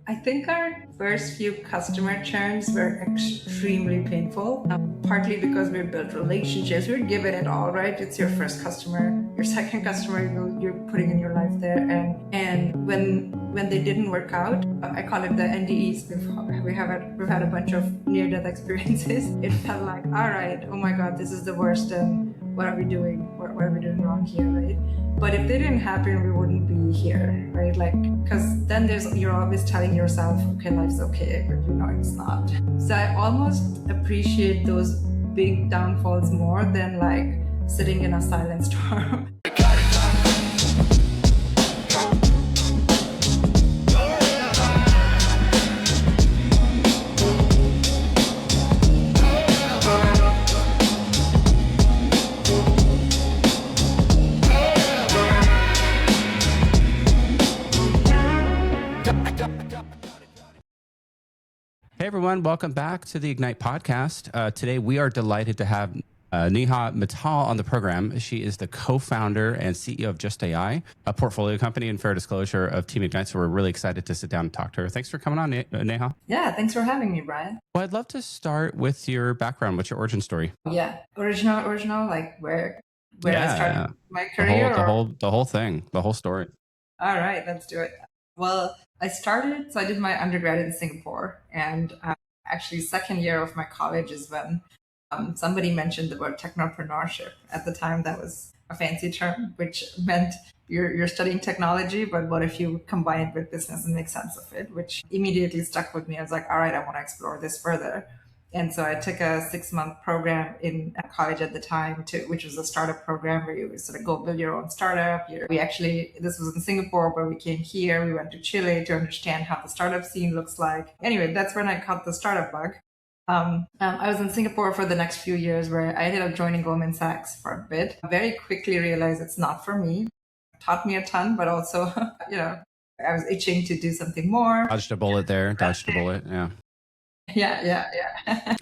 I think our first few customer churns were extremely painful, partly because we built relationships. We give it all, right? It's your first customer, your second customer you're putting in your life there. And when they didn't work out, I call it the NDEs. We've had a bunch of near-death experiences. It felt like, all right, oh my God, this is the worst. And what are we doing? What are we doing wrong here, right? But if they didn't happen, we wouldn't be here, right? Like, because then you're always telling yourself, okay, life's okay, but you know it's not. So I almost appreciate those big downfalls more than like sitting in a silent storm. Hey everyone, welcome back to the Ignite podcast. Today we are delighted to have Neha Mittal on the program. She is the co-founder and CEO of Just AI, a portfolio company and fair disclosure of Team Ignite. So we're really excited to sit down and talk to her. Thanks for coming on, Neha. Yeah, thanks for having me, Brian. Well, I'd love to start with your background. What's your origin story? Yeah, original, like where I started my career. The whole thing, the whole story. All right, let's do it. Well, I did my undergrad in Singapore, and actually second year of my college is when somebody mentioned the word technopreneurship. At the time, that was a fancy term, which meant you're studying technology, but what if you combine it with business and make sense of it, which immediately stuck with me. I was like, all right, I want to explore this further. And so I took a 6-month program in college at the time, which was a startup program where you sort of go build your own startup. This was in Singapore, but we came here. We went to Chile to understand how the startup scene looks like. Anyway, that's when I caught the startup bug. I was in Singapore for the next few years, where I ended up joining Goldman Sachs for a bit. I very quickly realized it's not for me. It taught me a ton, but also, I was itching to do something more. Dodged a bullet there. Yeah. Yeah.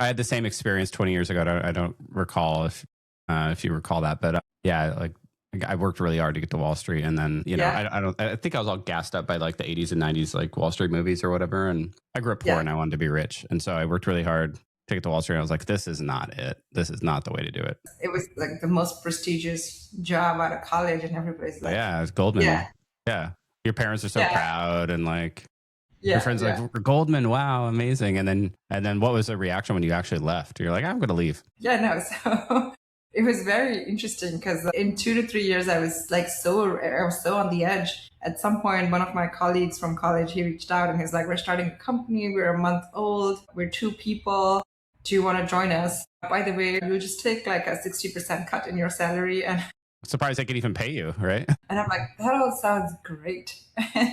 I had the same experience 20 years ago. I don't recall if you recall that, but I worked really hard to get to Wall Street, and then I think I was all gassed up by like the 80s and 90s like Wall Street movies or whatever, and I grew up poor and I wanted to be rich, and so I worked really hard to get to Wall Street. And I was like, this is not it. This is not the way to do it. It was like the most prestigious job out of college, and everybody's like, yeah, it's Goldman. Yeah, your parents are so proud, and like. Your friends are like, Goldman, wow, amazing. And then what was the reaction when you actually left? You're like, I'm going to leave. Yeah, no. So it was very interesting because in 2 to 3 years, I was so on the edge. At some point, one of my colleagues from college, he reached out and he's like, we're starting a company. We're a month old. We're 2 people. Do you want to join us? By the way, you'll just take like a 60% cut in your salary. And surprised I could even pay you, right? And I'm like, that all sounds great.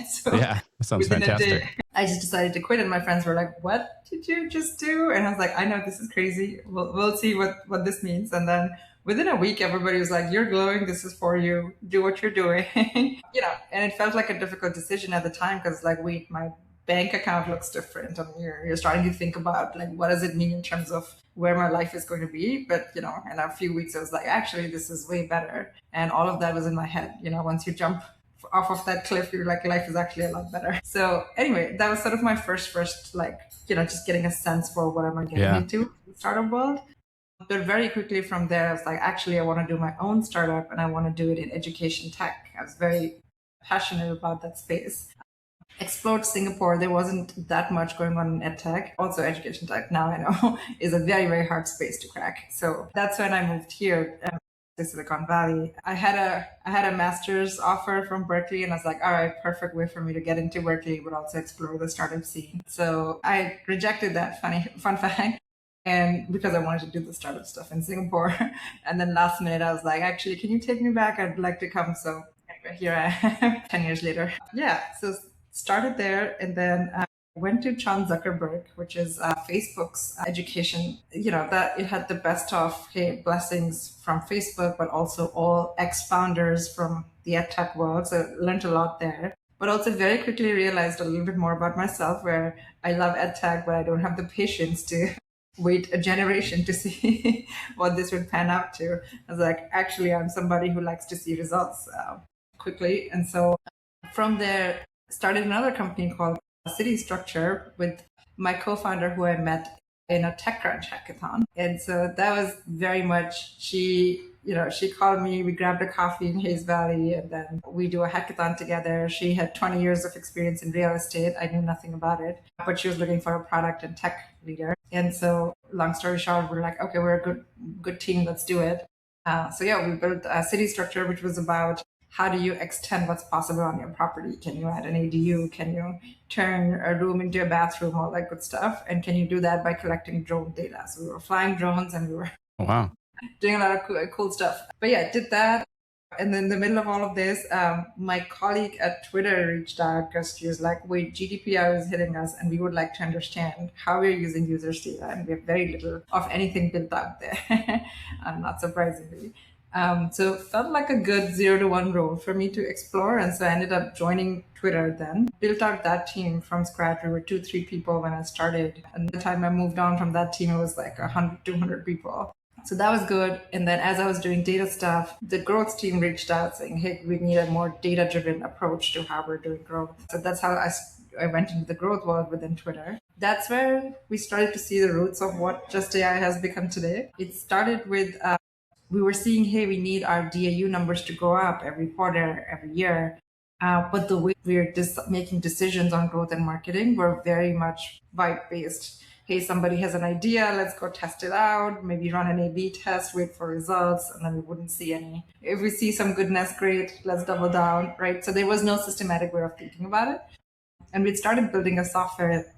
So yeah, that sounds fantastic. I just decided to quit, and my friends were like, what did you just do? And I was like, I know, this is crazy. We'll see what this means. And then within a week, everybody was like, you're glowing. This is for you. Do what you're doing. And it felt like a difficult decision at the time because my bank account looks different. And you're starting to think about like, what does it mean in terms of where my life is going to be? But, in a few weeks, I was like, actually, this is way better. And all of that was in my head. Once you jump off of that cliff, you're like, life is actually a lot better. So anyway, that was sort of my first just getting a sense for what am I getting into the startup world. But very quickly from there, I was like, actually, I want to do my own startup, and I want to do it in education tech. I was very passionate about that space. Explored Singapore. There wasn't that much going on in edtech. Also, education tech, now I know, is a very, very hard space to crack. So that's when I moved here to Silicon Valley. I had a master's offer from Berkeley, and I was like, all right, perfect way for me to get into Berkeley, but also explore the startup scene. So I rejected that fun fact. And because I wanted to do the startup stuff in Singapore. And then last minute, I was like, actually, can you take me back? I'd like to come. So anyway, here I am 10 years later. Yeah. So started there, and then went to John Zuckerberg, which is Facebook's education. That it had the best of blessings from Facebook, but also all ex-founders from the edtech world. So learned a lot there. But also very quickly realized a little bit more about myself, where I love edtech, but I don't have the patience to wait a generation to see what this would pan out to. I was like, actually, I'm somebody who likes to see results quickly. And so from there, started another company called city structure with my co-founder who I met in a TechCrunch hackathon. And so that was very much, she called me, we grabbed a coffee in Hayes Valley, and then we do a hackathon together. She had 20 years of experience in real estate. I knew nothing about it, but she was looking for a product and tech leader. And so long story short, we're like, okay, we're a good team. Let's do it. We built a city structure, which was about how do you extend what's possible on your property? Can you add an ADU? Can you turn a room into a bathroom? All that good stuff. And can you do that by collecting drone data? So we were flying drones and we were doing a lot of cool stuff. But yeah, did that. And then in the middle of all of this, my colleague at Twitter reached out because she was like, wait, GDPR is hitting us and we would like to understand how we're using users' data. And we have very little of anything built out there, not surprisingly. So it felt like a good 0 to 1 role for me to explore. And so I ended up joining Twitter then, built out that team from scratch. We were 2-3 people when I started. And the time I moved on from that team, it was like 100, 200 people. So that was good. And then as I was doing data stuff, the growth team reached out saying, hey, we need a more data-driven approach to how we're doing growth. So that's how I went into the growth world within Twitter. That's where we started to see the roots of what Just AI has become today. It started with, we were seeing, hey, we need our DAU numbers to go up every quarter, every year. But the way we're making decisions on growth and marketing were very much vibe-based. Hey, somebody has an idea, let's go test it out, maybe run an A/B test, wait for results, and then we wouldn't see any. If we see some goodness, great, let's double down, right? So there was no systematic way of thinking about it. And we started building a software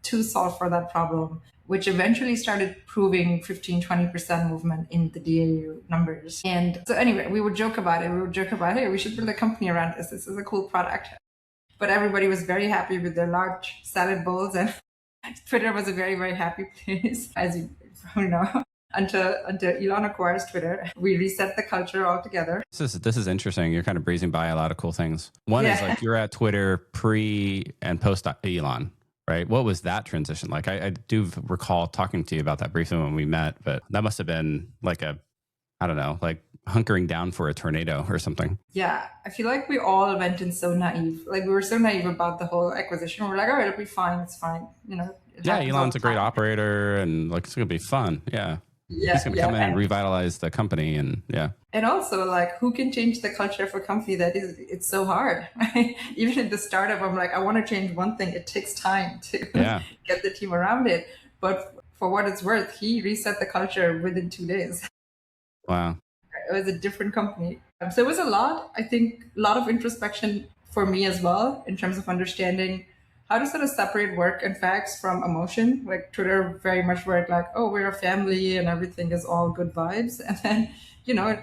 to solve for that problem, which eventually started proving 15-20% movement in the DAU numbers. And so anyway, we would joke about it. We would joke about, hey, we should build a company around this. This is a cool product. But everybody was very happy with their large salad bowls, and Twitter was a very, very happy place, as you probably know. Until Elon acquires Twitter, we reset the culture altogether. This is interesting. You're kind of breezing by a lot of cool things. One is like you're at Twitter pre and post Elon, right? What was that transition like? I do recall talking to you about that briefly when we met, but that must have been like like hunkering down for a tornado or something. Yeah, I feel like we all went in so naive. Like we were so naive about the whole acquisition. We're like, all right, it'll be fine. It's fine. Yeah, Elon's a great operator and like it's going to be fun. Yeah. He's going to come in and revitalize the company and And also like who can change the culture of a company it's so hard. Even in the startup, I'm like, I want to change one thing. It takes time to get the team around it. But for what it's worth, he reset the culture within 2 days. Wow. It was a different company. So it was a lot of introspection for me as well, in terms of understanding how to sort of separate work and facts from emotion. Like Twitter very much worked like, oh, we're a family and everything is all good vibes. And then, it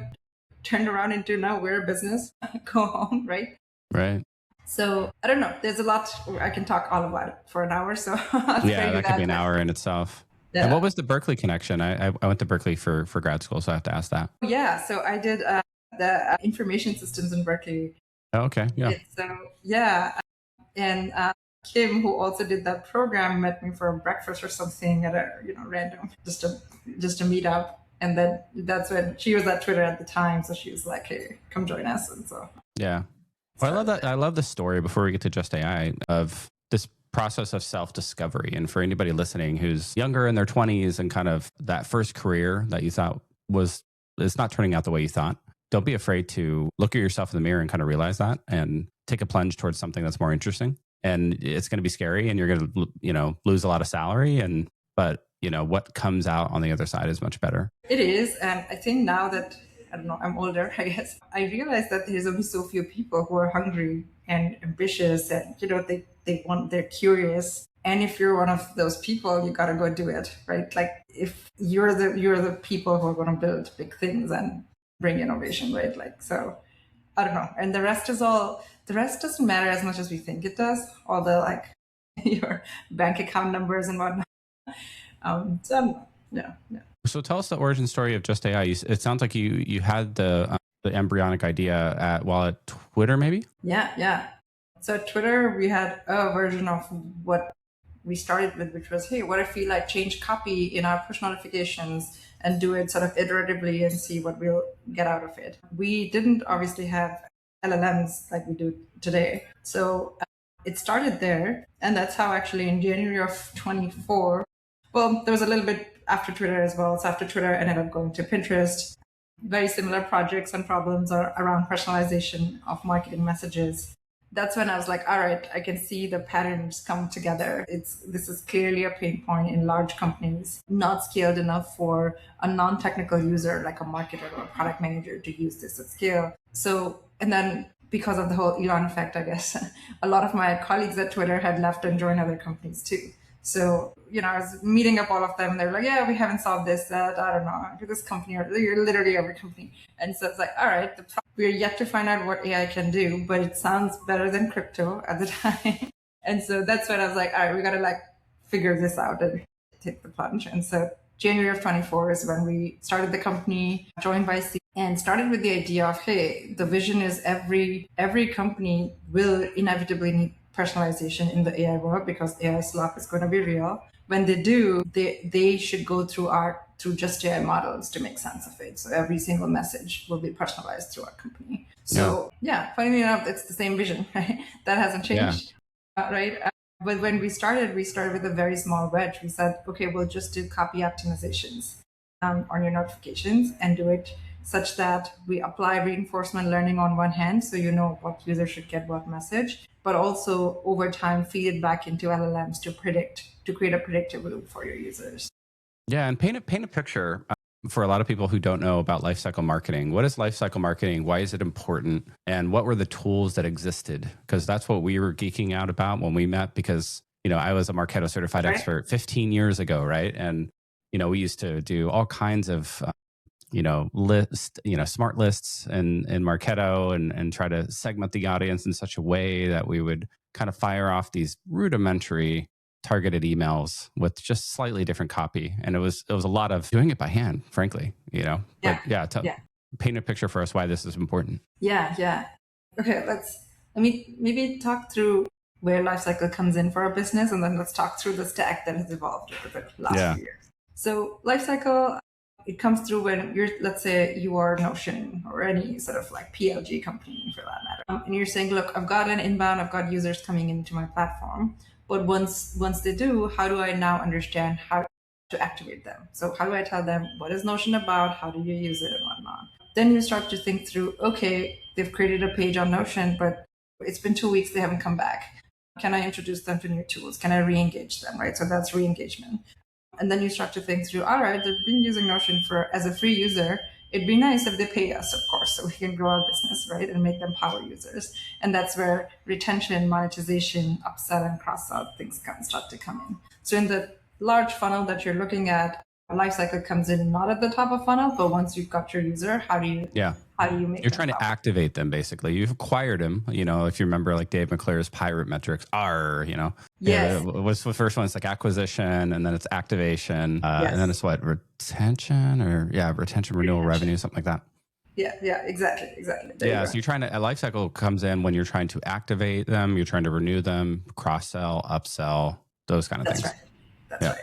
turned around into, no, we're a business, go home, right? Right. So I don't know. There's a lot. I can talk all about it for an hour. So that could be an hour in itself. Yeah. And what was the Berkeley connection? I went to Berkeley for grad school, so I have to ask that. Yeah, so I did the information systems in Berkeley. Oh, okay, yeah. And Kim, who also did that program, met me for a breakfast or something at a random, just a meetup. And then that's when she was at Twitter at the time, so she was like, "Hey, come join us." And so yeah, well, I love that. I love the story. Before we get to Just AI, of this process of self-discovery. And for anybody listening who's younger in their 20s and kind of that first career that you thought is not turning out the way you thought, don't be afraid to look at yourself in the mirror and kind of realize that and take a plunge towards something that's more interesting. And it's going to be scary and you're going to, lose a lot of salary. But what comes out on the other side is much better. It is. And I think now that, I don't know, I'm older, I guess, I realize that there's only so few people who are hungry and ambitious and, they're curious. And if you're one of those people, you got to go do it, right? Like if you're the people who are going to build big things and bring innovation, right? Like, so I don't know. And the rest doesn't matter as much as we think it does. All the like your bank account numbers and whatnot. So tell us the origin story of Just AI. It sounds like you had the embryonic idea while at Twitter, maybe? Yeah. So at Twitter, we had a version of what we started with, which was, hey, what if we like change copy in our push notifications and do it sort of iteratively and see what we'll get out of it. We didn't obviously have LLMs like we do today. So It started there. And that's how actually in January of 24, well, there was a little bit after Twitter as well. So after Twitter, I ended up going to Pinterest. Very similar projects and problems are around personalization of marketing messages. That's when I was like, all right, I can see the patterns come together. This is clearly a pain point in large companies, not scaled enough for a non-technical user like a marketer or a product manager to use this at scale. So, and then because of the whole Elon effect, I guess, a lot of my colleagues at Twitter had left and joined other companies too. So, I was meeting up all of them. They're like, yeah, we haven't solved this, that, I don't know, this company, or literally every company. And so it's like, all right, we're yet to find out what AI can do, but it sounds better than crypto at the time. And so that's when I was like, all right, we got to like figure this out and take the plunge. And so January of 24 is when we started the company, joined by C, and started with the idea of, hey, the vision is every company will inevitably need personalization in the AI world because AI slop is going to be real. When they do, they should go through just AI models to make sense of it. So every single message will be personalized through our company. So yeah, funny enough, it's the same vision, right? That hasn't changed, right? But when we started with a very small wedge. We said, okay, we'll just do copy optimizations on your notifications and do it such that we apply reinforcement learning on one hand, so you know what user should get what message, but also over time feed it back into LLMs to create a predictive loop for your users. Yeah, and paint a picture for a lot of people who don't know about lifecycle marketing. What is lifecycle marketing? Why is it important? And what were the tools that existed? Because that's what we were geeking out about when we met. Because I was a Marketo certified expert 15 years ago, right? And we used to do all kinds of smart lists and Marketo and try to segment the audience in such a way that we would kind of fire off these rudimentary targeted emails with just slightly different copy. And it was a lot of doing it by hand, frankly, paint a picture for us why this is important. Yeah. Okay, let me maybe talk through where Lifecycle comes in for our business, and then let's talk through the stack that has evolved over the last few years. So Lifecycle, it comes through when let's say you are Notion or any sort of like PLG company for that matter. And you're saying, look, I've got an inbound, I've got users coming into my platform. But once they do, how do I now understand how to activate them? So how do I tell them what is Notion about? How do you use it and whatnot? Then you start to think through, okay, they've created a page on Notion, but it's been 2 weeks, they haven't come back. Can I introduce them to new tools? Can I re-engage them, right? So that's re-engagement. And then you start to think through, all right, they've been using Notion as a free user. It'd be nice if they pay us, of course, so we can grow our business, right? And make them power users. And that's where retention, monetization, upsell, and cross-sell things start to come in. So in the large funnel that you're looking at, Lifecycle comes in not at the top of funnel, but once you've got your user, how do you make You're trying to activate them, basically. You've acquired them. If you remember like Dave McClure's pirate metrics, Yes. What's the first one? It's like acquisition, and then it's activation, and then it's what, retention renewal revenue, something like that. Yeah, exactly. So you're trying to, a lifecycle comes in when you're trying to activate them, you're trying to renew them, cross-sell, upsell, those kind of things. That's right.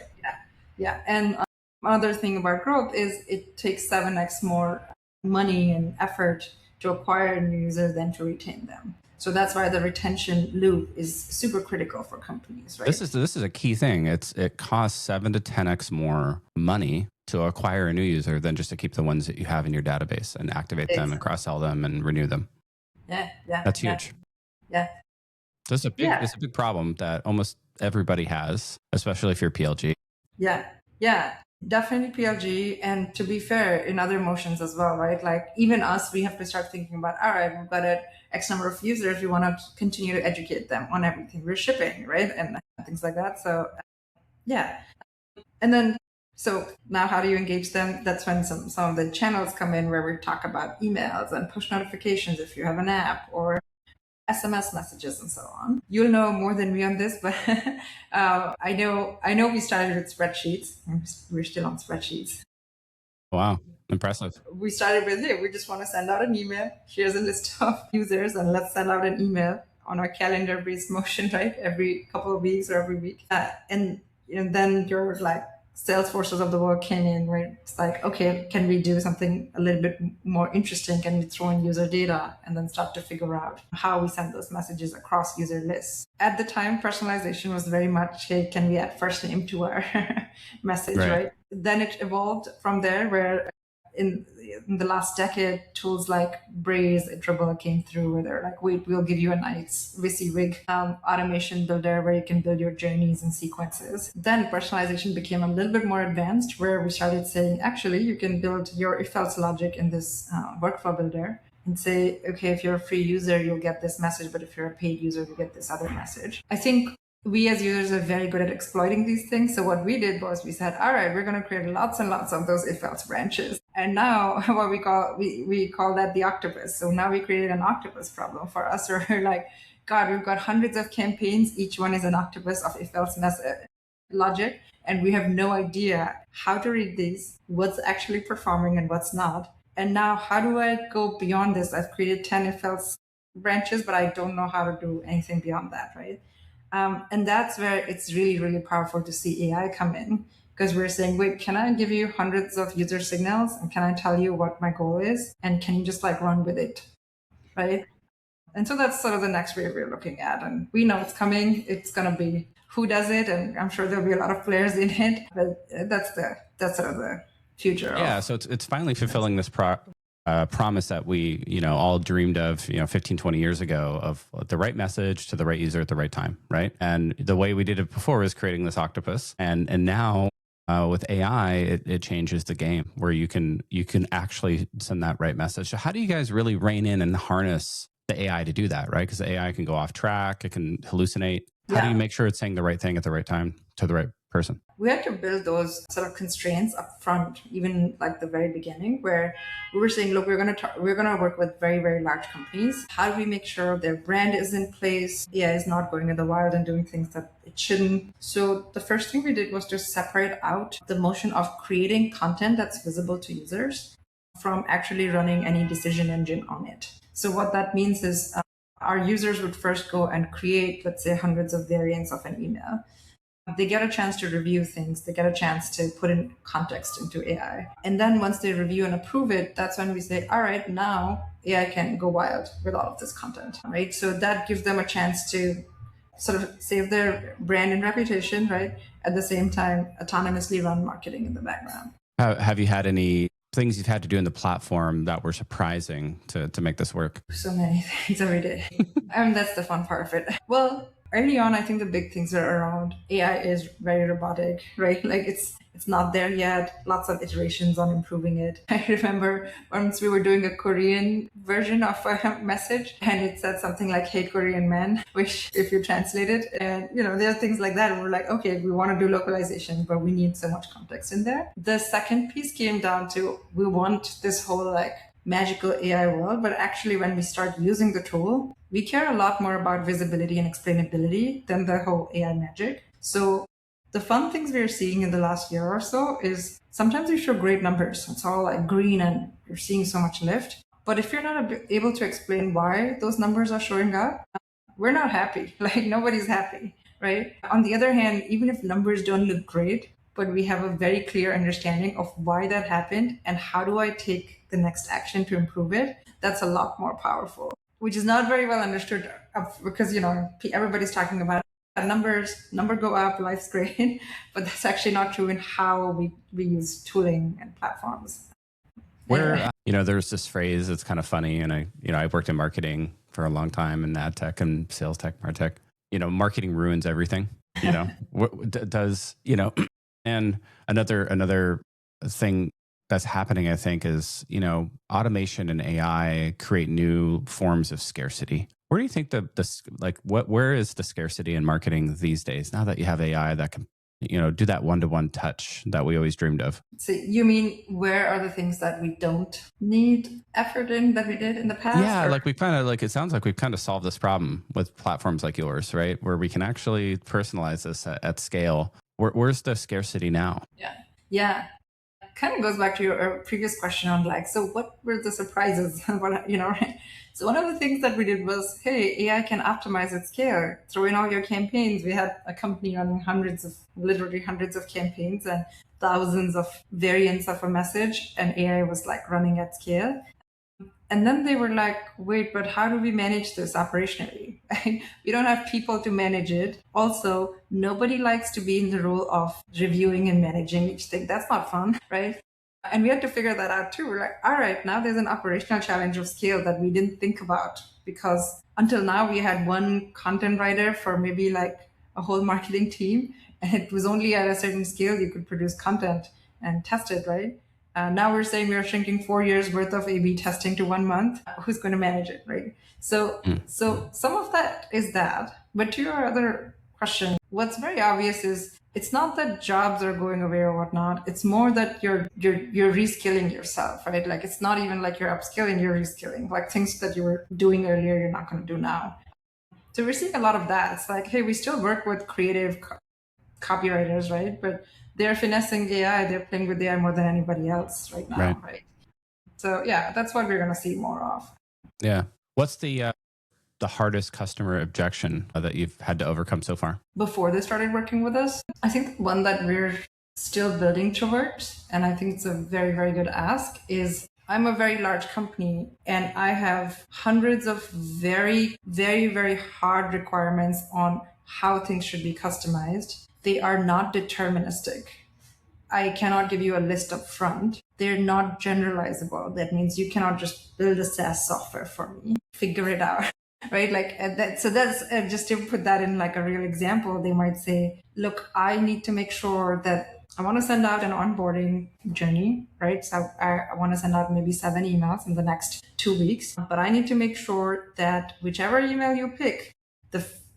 Yeah. And another thing about growth is it takes 7x more money and effort to acquire a new user than to retain them. So that's why the retention loop is super critical for companies, right? This is a key thing. It costs 7 to 10x more money to acquire a new user than just to keep the ones that you have in your database and activate them and cross-sell them and renew them. Yeah. That's huge. Yeah. So it's a big problem that almost everybody has, especially if you're PLG. Yeah. Definitely PLG. And to be fair, in other motions as well, right? Like even us, we have to start thinking about, all right, we've got X number of users. We want to continue to educate them on everything we're shipping, right? And things like that. So yeah. And then, so now how do you engage them? That's when some of the channels come in where we talk about emails and push notifications if you have an app, or SMS messages and so on. You'll know more than me on this, but I know we started with spreadsheets. We're still on spreadsheets. Wow, impressive. We started with, hey, we just want to send out an email. Here's a list of users, and let's send out an email on our calendar-based motion, right? Every couple of weeks or every week. And then you're like Salesforces of the world came in, right? It's like, okay, can we do something a little bit more interesting? Can we throw in user data and then start to figure out how we send those messages across user lists? At the time, personalization was very much, hey, can we add first name to our message, right? Then it evolved from there, where in the last decade, tools like Braze, Iterable came through, where they're like, wait, we'll give you a nice WYSIWYG automation builder where you can build your journeys and sequences. Then personalization became a little bit more advanced, where we started saying, actually, you can build your if-else logic in this workflow builder and say, okay, if you're a free user, you'll get this message, but if you're a paid user, you get this other message. I think we as users are very good at exploiting these things. So what we did was we said, all right, we're going to create lots and lots of those if-else branches. And now what we call that the octopus. So now we created an octopus problem for us. Where we're like, God, we've got hundreds of campaigns. Each one is an octopus of if-else logic. And we have no idea how to read these, what's actually performing and what's not. And now how do I go beyond this? I've created 10 if-else branches, but I don't know how to do anything beyond that, right? And that's where it's really, really powerful to see AI come in, because we're saying, wait, can I give you hundreds of user signals and can I tell you what my goal is? And can you just like run with it, right? And so that's sort of the next wave we're looking at. And we know it's coming. It's going to be who does it. And I'm sure there'll be a lot of players in it, but that's sort of the future. Yeah. So it's finally fulfilling this promise that we, all dreamed of, 15, 20 years ago, of the right message to the right user at the right time. Right. And the way we did it before was creating this octopus. And now with AI, it changes the game, where you can actually send that right message. So how do you guys really rein in and harness the AI to do that? Right. Because the AI can go off track. It can hallucinate. How do you make sure it's saying the right thing at the right time to the right person? We had to build those sort of constraints up front, even like the very beginning, where we were saying, look, we're going to work with very, very large companies. How do we make sure their brand is in place? AI is not going in the wild and doing things that it shouldn't. So the first thing we did was to separate out the motion of creating content that's visible to users from actually running any decision engine on it. So what that means is our users would first go and create, let's say, hundreds of variants of an email. They get a chance to review things. They get a chance to put in context into AI. And then once they review and approve it, that's when we say, all right, now AI can go wild with all of this content, right? So that gives them a chance to sort of save their brand and reputation, right? At the same time, autonomously run marketing in the background. Have you had any things you've had to do in the platform that were surprising to make this work? So many things every day. That's the fun part of it. Well, early on, I think the big things are around AI is very robotic, right? Like it's not there yet. Lots of iterations on improving it. I remember once we were doing a Korean version of a message, and it said something like "Hate Korean men," which if you translate it, and there are things like that. And we're like, okay, we want to do localization, but we need so much context in there. The second piece came down to, we want this whole like magical AI world, but actually when we start using the tool, we care a lot more about visibility and explainability than the whole AI magic. So the fun things we're seeing in the last year or so is sometimes we show great numbers. It's all like green and you're seeing so much lift. But if you're not able to explain why those numbers are showing up, we're not happy. Like nobody's happy, right? On the other hand, even if numbers don't look great, but we have a very clear understanding of why that happened and how do I take the next action to improve it, that's a lot more powerful, which is not very well understood because, everybody's talking about number go up, life's great, but that's actually not true in how we use tooling and platforms. Where, there's this phrase, it's kind of funny. And I worked in marketing for a long time in ad tech and sales tech, martech, marketing ruins everything, what does, and another thing that's happening, I think, is, automation and AI create new forms of scarcity. Where do you think where is the scarcity in marketing these days, now that you have AI that can, do that one-to-one touch that we always dreamed of? So you mean, where are the things that we don't need effort in that we did in the past? Yeah, like we kind of it sounds like we've kind of solved this problem with platforms like yours, right? Where we can actually personalize this at scale. Where's the scarcity now? Yeah. kind of goes back to your previous question on like, so what were the surprises? What, right? So one of the things that we did was, hey, AI can optimize at scale. Throw in all your campaigns. We had a company running literally hundreds of campaigns and thousands of variants of a message, and AI was like running at scale. And then they were like, wait, but how do we manage this operationally? We don't have people to manage it. Also, nobody likes to be in the role of reviewing and managing each thing. That's not fun, right? And we had to figure that out too. We're like, all right, now there's an operational challenge of scale that we didn't think about, because until now we had one content writer for maybe like a whole marketing team. And it was only at a certain scale you could produce content and test it, right? Now we're saying we're shrinking 4 years worth of A/B testing to 1 month. Who's going to manage it, right? So some of that is that. But to your other question, what's very obvious is it's not that jobs are going away or whatnot. It's more that you're reskilling yourself, right? Like it's not even like you're upskilling, you're reskilling. Like things that you were doing earlier, you're not going to do now. So we're seeing a lot of that. It's like, hey, we still work with creative copywriters, right? But they're finessing AI, they're playing with AI more than anybody else right now, right? So yeah, that's what we're going to see more of. Yeah. What's the hardest customer objection that you've had to overcome so far? Before they started working with us, I think one that we're still building towards, and I think it's a very, very good ask, is I'm a very large company and I have hundreds of very, very, very hard requirements on how things should be customized. They are not deterministic. I cannot give you a list up front. They're not generalizable. That means you cannot just build a SaaS software for me, figure it out, right? Like that. So that's just to put that in like a real example. They might say, look, I need to make sure that I want to send out an onboarding journey, right? So I want to send out maybe 7 emails in the next 2 weeks, but I need to make sure that whichever email you pick,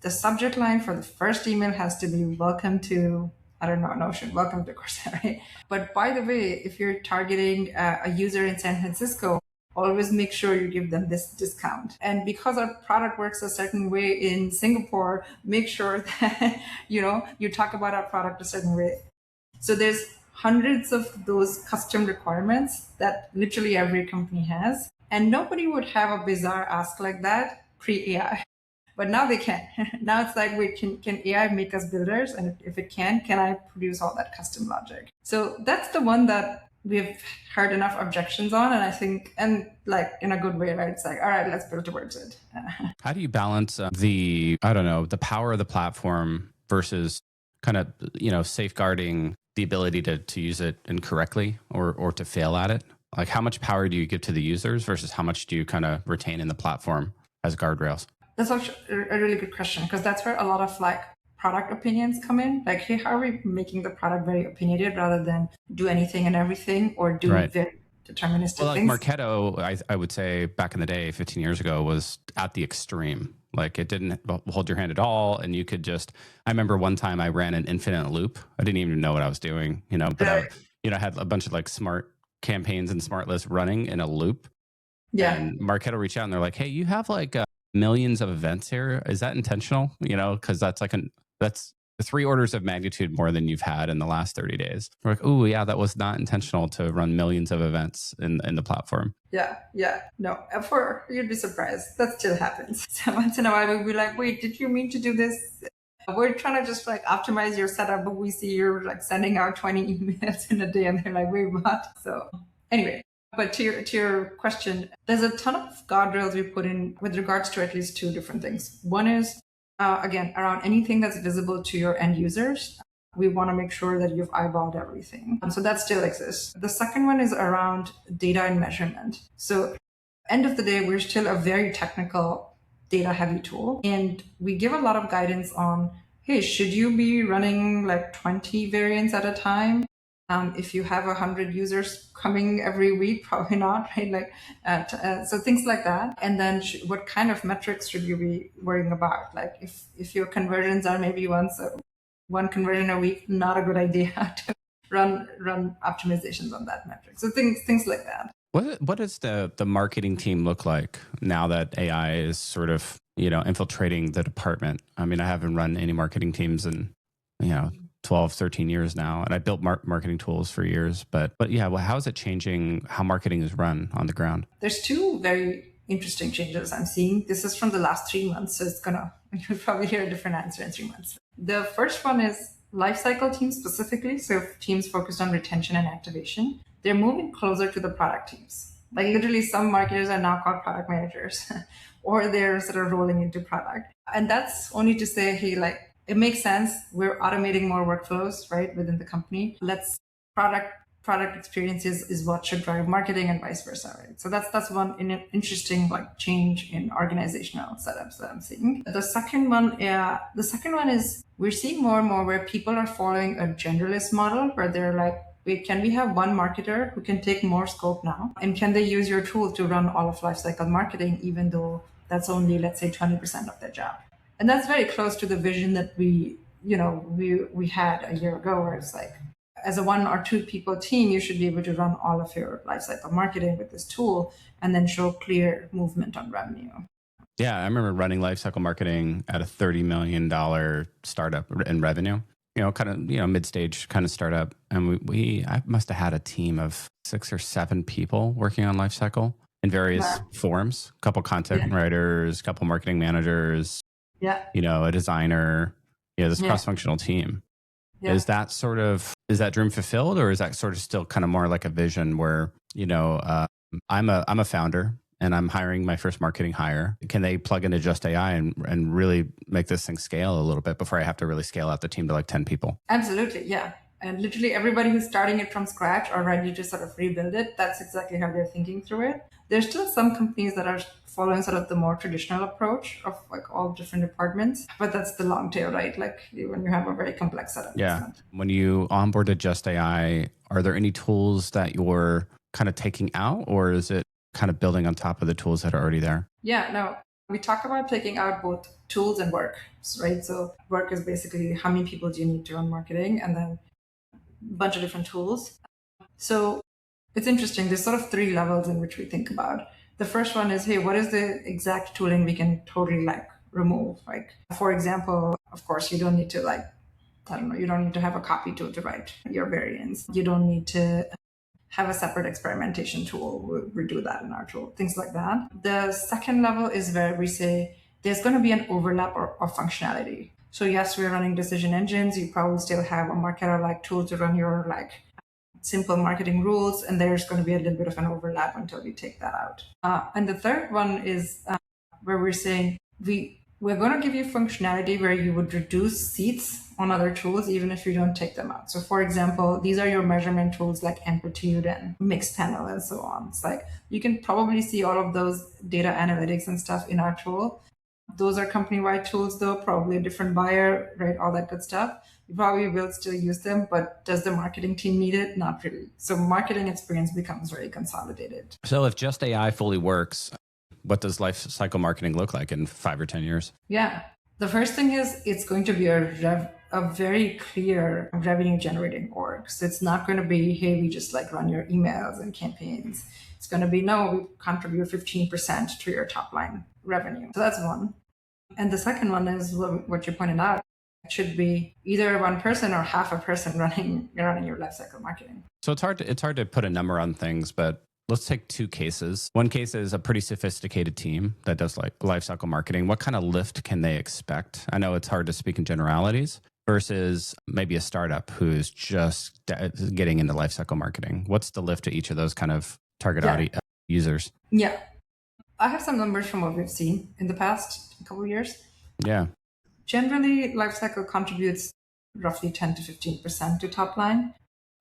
the subject line for the first email has to be welcome to, I don't know, Notion, welcome to Coursera, right? But by the way, if you're targeting a user in San Francisco, always make sure you give them this discount. And because our product works a certain way in Singapore, make sure that, you talk about our product a certain way. So there's hundreds of those custom requirements that literally every company has. And nobody would have a bizarre ask like that pre-AI. But now they can. Now it's like, wait, can AI make us builders? And if it can I produce all that custom logic? So that's the one that we've heard enough objections on. And I think, and like in a good way, right? It's like, all right, let's build towards it. How do you balance the power of the platform versus kind of, safeguarding the ability to use it incorrectly or to fail at it? Like how much power do you give to the users versus how much do you kind of retain in the platform as guardrails? That's actually a really good question, because that's where a lot of like product opinions come in. Like, hey, how are we making the product very opinionated rather than do anything and everything or do very deterministic things? Marketo, I would say back in the day, 15 years ago, was at the extreme. Like it didn't hold your hand at all. And you could I remember one time I ran an infinite loop. I didn't even know what I was doing, but I had a bunch of like smart campaigns and smart lists running in a loop. Yeah. And Marketo reached out and they're like, hey, you have like millions of events here. Is that intentional? Because that's that's 3 orders of magnitude more than you've had in the last 30 days. We're like, oh yeah, that was not intentional to run millions of events in the platform. Yeah. No, you'd be surprised. That still happens. So once in a while we'll be like, wait, did you mean to do this? We're trying to just like optimize your setup, but we see you're like sending out 20 emails in a day and they're like, wait, what? So anyway. But to your question, there's a ton of guardrails we put in with regards to at least 2 different things. One is, again, around anything that's visible to your end users. We want to make sure that you've eyeballed everything. So that still exists. The second one is around data and measurement. So end of the day, we're still a very technical data heavy tool. And we give a lot of guidance on, hey, should you be running like 20 variants at a time? If you have 100 users coming every week, probably not, right? Like, so things like that. And then what kind of metrics should you be worrying about? Like if your conversions are maybe one conversion a week, not a good idea to run optimizations on that metric. So things like that. What does the marketing team look like now that AI is sort of, infiltrating the department? I mean, I haven't run any marketing teams in, 12, 13 years now. And I built marketing tools for years. But yeah, well, how is it changing how marketing is run on the ground? There's two very interesting changes I'm seeing. This is from the last 3 months, so you'll probably hear a different answer in 3 months. The first one is Lifecycle teams specifically, so teams focused on retention and activation. They're moving closer to the product teams. Like literally some marketers are now called product managers or they're sort of rolling into product. And that's only to say, hey, like it makes sense. We're automating more workflows, right, within the company. Let's product experiences is what should drive marketing and vice versa, right? So that's one interesting like change in organizational setups that I'm seeing. The second one is we're seeing more and more where people are following a generalist model where they're like, wait, can we have one marketer who can take more scope now? And can they use your tool to run all of lifecycle marketing, even though that's only, let's say, 20% of their job? And that's very close to the vision that we had a year ago, where it's like, as a 1 or 2 people team, you should be able to run all of your lifecycle marketing with this tool and then show clear movement on revenue. Yeah, I remember running lifecycle marketing at a $30 million startup in revenue, kind of, mid-stage kind of startup. And I must have had a team of 6 or 7 people working on lifecycle in various forms, a couple content writers, a couple marketing managers, a designer, this cross-functional team. Yeah. Is that dream fulfilled, or is that sort of still kind of more like a vision where, I'm a founder and I'm hiring my first marketing hire. Can they plug into Just AI and really make this thing scale a little bit before I have to really scale out the team to like 10 people? Absolutely. Yeah. And literally everybody who's starting it from scratch or ready to sort of rebuild it, that's exactly how they're thinking through it. There's still some companies that are following sort of the more traditional approach of like all different departments, but that's the long tail, right? Like when you have a very complex setup. Yeah. When you onboarded Just AI, are there any tools that you're kind of taking out, or is it kind of building on top of the tools that are already there? Yeah, no. We talk about taking out both tools and work, right? So work is basically how many people do you need to run marketing, and then a bunch of different tools. So it's interesting. There's sort of 3 levels in which we think about. The first one is, hey, what is the exact tooling we can totally like remove? Like, for example, of course, you don't need to you don't need to have a copy tool to write your variants. You don't need to have a separate experimentation tool. We do that in our tool, things like that. The second level is where we say there's going to be an overlap of functionality. So yes, we're running decision engines. You probably still have a marketer-like tool to run your like simple marketing rules, and there's going to be a little bit of an overlap until we take that out. And the third one is where we're saying we're going to give you functionality where you would reduce seats on other tools, even if you don't take them out. So for example, these are your measurement tools like amplitude and mixed panel and so on. It's like you can probably see all of those data analytics and stuff in our tool. Those are company-wide tools though, probably a different buyer, right? All that good stuff. You probably will still use them, but does the marketing team need it? Not really. So marketing experience becomes very consolidated. So if Just AI fully works, what does life cycle marketing look like in 5 or 10 years? Yeah. The first thing is it's going to be a very clear revenue generating org. So it's not going to be, hey, we just like run your emails and campaigns. It's going to be, no, we contribute 15% to your top line revenue. So that's one. And the second one is what you pointed out. It should be either one person or half a person running your lifecycle marketing. So it's hard to put a number on things, but let's take 2 cases. One case is a pretty sophisticated team that does like lifecycle marketing. What kind of lift can they expect? I know it's hard to speak in generalities versus maybe a startup who's just getting into lifecycle marketing. What's the lift to each of those kind of target users? Yeah. I have some numbers from what we've seen in the past couple of years. Yeah. Generally, lifecycle contributes roughly 10 to 15% to top line.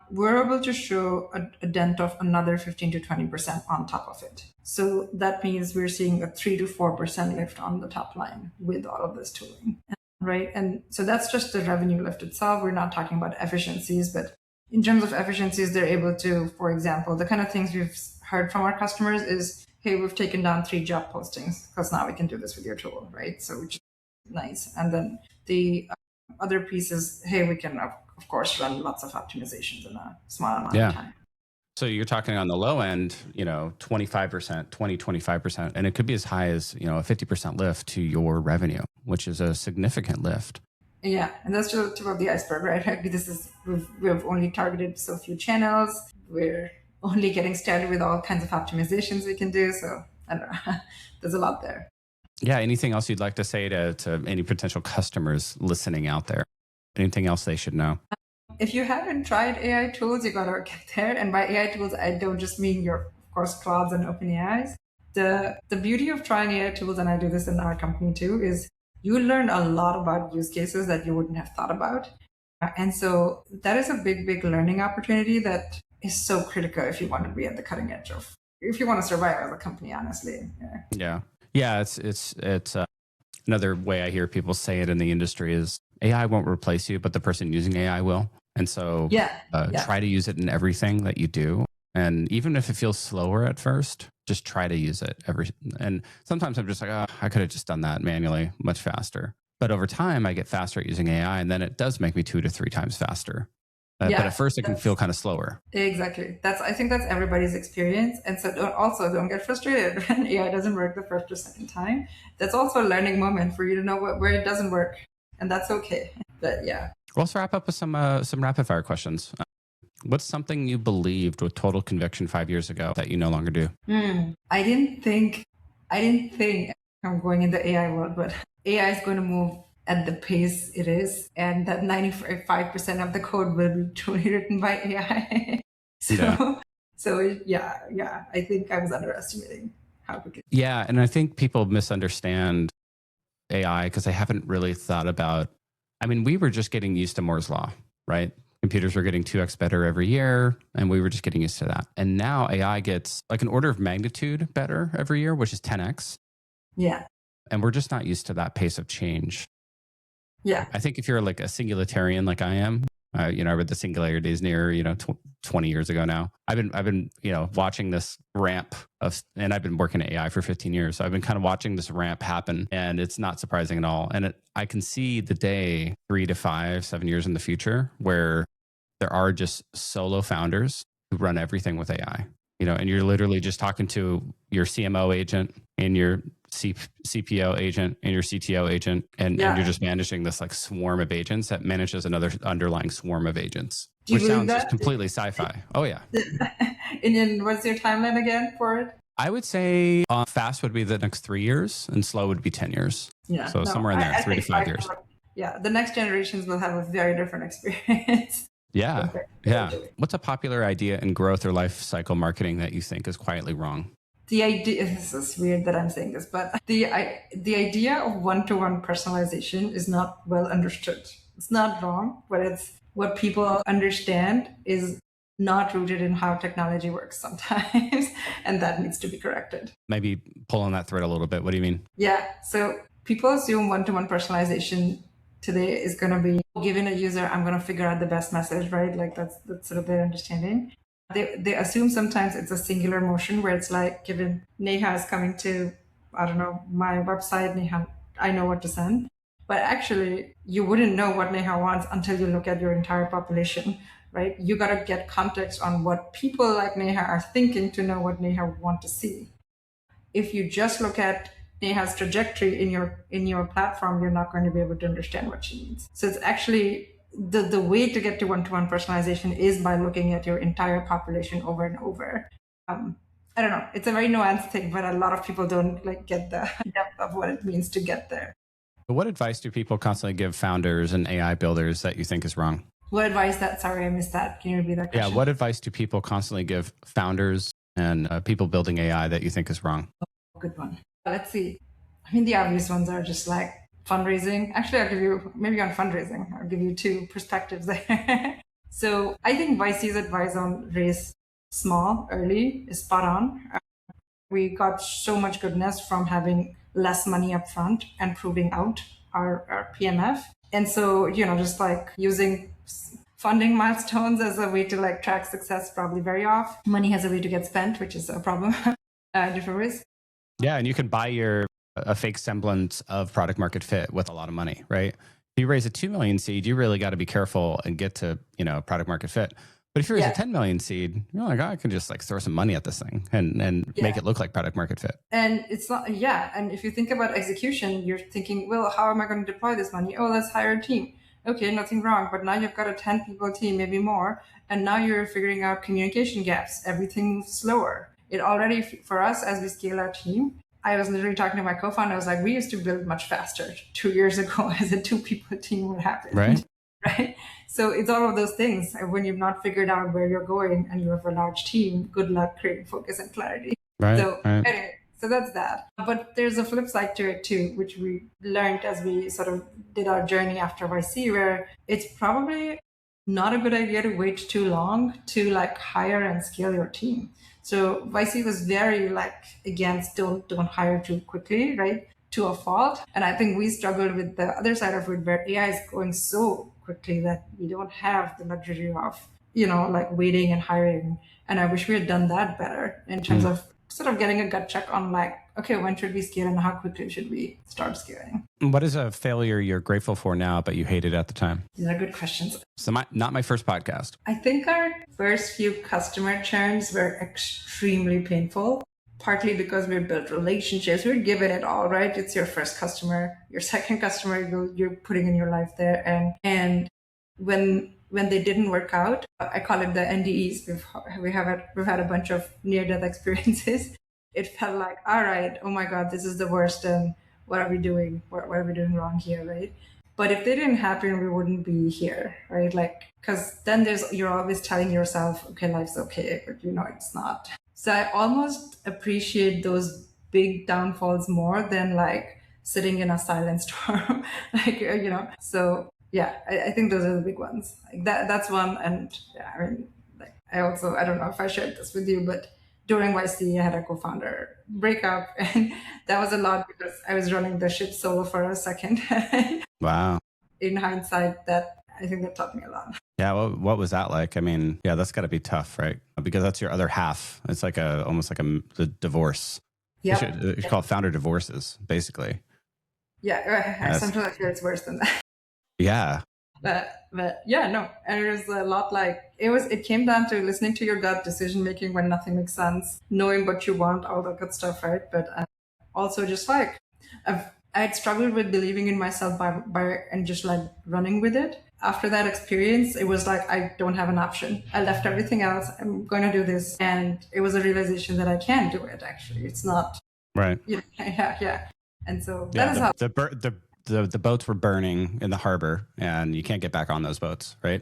We're able to show a dent of another 15 to 20% on top of it. So that means we're seeing a 3 to 4% lift on the top line with all of this tooling, right? And so that's just the revenue lift itself. We're not talking about efficiencies, but in terms of efficiencies, they're able to, for example, the kind of things we've heard from our customers is, hey, we've taken down 3 job postings because now we can do this with your tool, right? So which is nice. And then the other piece is, hey, we can, of course, run lots of optimizations in a small amount of time. So you're talking on the low end, 25%, 25%, and it could be as high as, a 50% lift to your revenue, which is a significant lift. Yeah, and that's just the tip of the iceberg, right? Like we've only targeted so few channels. We're only getting started with all kinds of optimizations we can do. So I don't know. There's a lot there. Yeah. Anything else you'd like to say to any potential customers listening out there? Anything else they should know? If you haven't tried AI tools, you gotta get there. And by AI tools, I don't just mean your, of course, Claudes and OpenAIs. The beauty of trying AI tools, and I do this in our company too, is you learn a lot about use cases that you wouldn't have thought about. And so that is a big, big learning opportunity that is so critical if you want to be at the cutting edge of, if you want to survive as a company, honestly. Yeah. Yeah. Yeah. It's another way I hear people say it in the industry is AI won't replace you, but the person using AI will. And so try to use it in everything that you do. And even if it feels slower at first, just try to use it and sometimes I'm just like, oh, I could have just done that manually much faster. But over time, I get faster at using AI, and then it does make me 2 to 3 times faster. But at first, it can feel kind of slower. Exactly. I think that's everybody's experience. And so don't get frustrated when AI doesn't work the first or second time. That's also a learning moment for you to know where it doesn't work, and that's okay. But yeah. We'll also wrap up with some rapid fire questions. What's something you believed with total conviction 5 years ago that you no longer do? I didn't think I'm going in the AI world, but AI is going to move at the pace it is, and that 95% of the code will be truly written by AI. I think I was underestimating how quickly. Yeah, and I think people misunderstand AI because they haven't really thought about. I mean, we were just getting used to Moore's law, right? Computers were getting 2x better every year, and we were just getting used to that. And now AI gets like an order of magnitude better every year, which is 10x. Yeah. And we're just not used to that pace of change. Yeah. I think if you're like a singularitarian like I am, I read the Singularity is Near, 20 years ago now. I've been, watching this ramp and I've been working at AI for 15 years. So I've been kind of watching this ramp happen, and it's not surprising at all. And I can see the day 3 to 5, 7 years in the future where there are just solo founders who run everything with AI, and you're literally just talking to your CMO agent and your CPO agent and your CTO agent, and you're just managing this like swarm of agents that manages another underlying swarm of agents, which sounds just completely sci-fi. Oh yeah. And then what's your timeline again for it? I would say fast would be the next 3 years and slow would be 10 years. Yeah. So somewhere in there, 3 to 5 years. Yeah. The next generations will have a very different experience. Yeah. Yeah. What's a popular idea in growth or life cycle marketing that you think is quietly wrong? The idea, this is weird that I'm saying this, but the idea of one-to-one personalization is not well understood. It's not wrong, but it's what people understand is not rooted in how technology works sometimes, and that needs to be corrected. Maybe pull on that thread a little bit. What do you mean? Yeah, so people assume one-to-one personalization today is going to be given a user, I'm going to figure out the best message, right? Like that's sort of their understanding. They assume sometimes it's a singular motion where it's like, given Neha is coming to, I don't know, my website, Neha, I know what to send. But actually, you wouldn't know what Neha wants until you look at your entire population, right? You got to get context on what people like Neha are thinking to know what Neha would want to see. If you just look at Neha's trajectory in your platform, you're not going to be able to understand what she needs. So it's actually the way to get to one-to-one personalization is by looking at your entire population over and over. I don't know. It's a very nuanced thing, but a lot of people don't get the depth of what it means to get there. What advice do people constantly give founders and AI builders that you think is wrong? What advice sorry, I missed that. Can you repeat that question? Yeah. What advice do people constantly give founders and people building AI that you think is wrong? Oh, good one. Let's see. I mean, the obvious ones are just like fundraising. Actually, I'll give you, maybe on fundraising, I'll give you 2 perspectives there. So I think YC's advice on raise small early is spot on. We got so much goodness from having less money up front and proving out our PMF. And so, just like using funding milestones as a way to track success, probably very off. Money has a way to get spent, which is a problem. Different ways. Yeah, and you can buy a fake semblance of product market fit with a lot of money, right? If you raise a 2 million seed, you really got to be careful and get to, product market fit. But if you're a 10 million seed, you're like, oh, I can just like throw some money at this thing and make it look like product market fit. And it's not, and if you think about execution, you're thinking, well, how am I going to deploy this money? Oh, let's hire a team. Okay, nothing wrong. But now you've got a 10 people team, maybe more. And now you're figuring out communication gaps. Everything moves slower. It already, for us, as we scale our team, I was literally talking to my co-founder. I was like, we used to build much faster 2 years ago as a 2-people team would happen. Right. Right. So it's all of those things. When you've not figured out where you're going and you have a large team, good luck creating focus and clarity. Right. So anyway, so that's that. But there's a flip side to it too, which we learned as we sort of did our journey after YC, where it's probably not a good idea to wait too long to like hire and scale your team. So YC was very like against don't hire too quickly, right? To a fault. And I think we struggled with the other side of it where AI is going so quickly that we don't have the luxury of, like waiting and hiring. And I wish we had done that better in terms of sort of getting a gut check on like, okay, when should we scale and how quickly should we start scaling? What is a failure you're grateful for now, but you hated at the time? These are good questions. So not my first podcast. I think our first few customer churns were extremely painful. Partly because we built relationships, we're given it all, right? It's your first customer, your second customer, you're putting in your life there. And when they didn't work out, I call it the NDEs. We've had a bunch of near-death experiences. It felt like, all right, oh my God, this is the worst. And what are we doing? What are we doing wrong here, right? But if they didn't happen, we wouldn't be here, right? Like, because then you're always telling yourself, okay, life's okay, but it's not. So I almost appreciate those big downfalls more than like sitting in a silent storm, So yeah, I think those are the big ones. Like that's one. And yeah, I mean, like I don't know if I shared this with you, but during YC, I had a co-founder breakup, and that was a lot because I was running the ship solo for a second. Wow. In hindsight, I think that taught me a lot. Yeah. Well, what was that like? I mean, yeah, that's got to be tough, right? Because that's your other half. It's like almost like a divorce. Yeah. You should call it founder divorces, basically. Yeah. Sometimes I feel it's worse than that. Yeah. But yeah, no. And it was a lot like, it came down to listening to your gut, decision making when nothing makes sense, knowing what you want, all that good stuff, right? But also just like, I had struggled with believing in myself by and just like running with it. After that experience, it was like, I don't have an option. I left everything else. I'm going to do this. And it was a realization that I can do it, actually. It's not. Right. Yeah. And so that is how. The boats were burning in the harbor and you can't get back on those boats, right?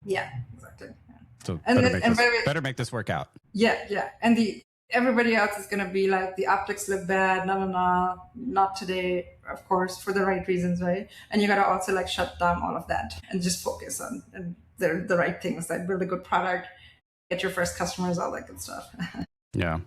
Yeah, exactly. Yeah. So better make this work out. Yeah. And everybody else is going to be like, the optics look bad. No, not today, of course, for the right reasons, right? And you got to also like shut down all of that and just focus on the right things, like build a good product, get your first customers, all that good stuff. Yeah.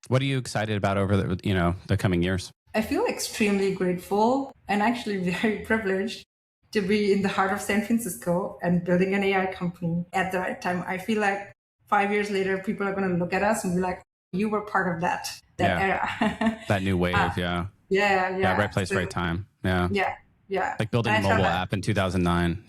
What are you excited about over the coming years? I feel extremely grateful and actually very privileged to be in the heart of San Francisco and building an AI company at the right time. I feel like 5 years later, people are going to look at us and be like, you were part of that era. That new wave, yeah. Yeah. Right place, right time. Yeah. Yeah. Like building a mobile app in 2009,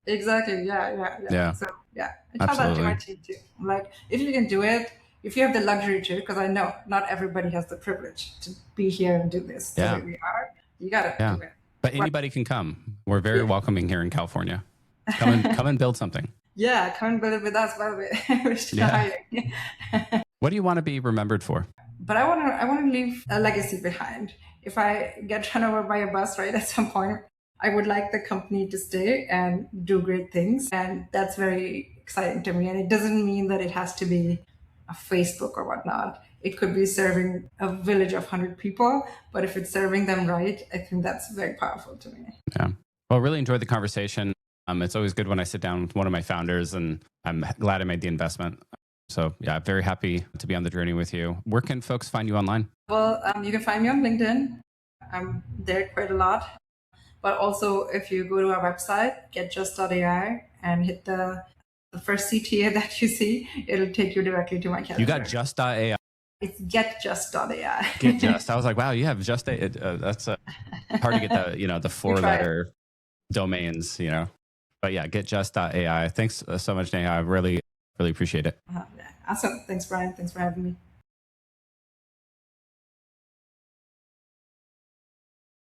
Exactly. Yeah. So, yeah. I tell that to my team too. I'm like, if you can do it, if you have the luxury to, because I know not everybody has the privilege to be here and do this the way we are, you got to do it. But anybody can come. We're very welcoming here in California. Come and build something. Yeah, come and build it with us, by the way. We're still hiring. What do you want to be remembered for? But I want to leave a legacy behind. If I get run over by a bus, right, at some point, I would like the company to stay and do great things. And that's very exciting to me. And it doesn't mean that it has to be a Facebook or whatnot. It could be serving a village of 100 people, but if it's serving them right, I think that's very powerful to me. Yeah. Well, really enjoyed the conversation. It's always good when I sit down with one of my founders, and I'm glad I made the investment. So yeah, very happy to be on the journey with you. Where can folks find you online? Well, you can find me on LinkedIn. I'm there quite a lot. But also, if you go to our website, getjust.ai, and hit the first CTA that you see, it'll take you directly to my calendar. You got just.ai. It's getjust.ai. Getjust. I was like, wow, you have just that's hard to get the 4-letter domains. But yeah, getjust.ai. Thanks so much, Neha. I really appreciate it. Awesome. Thanks, Brian. Thanks for having me.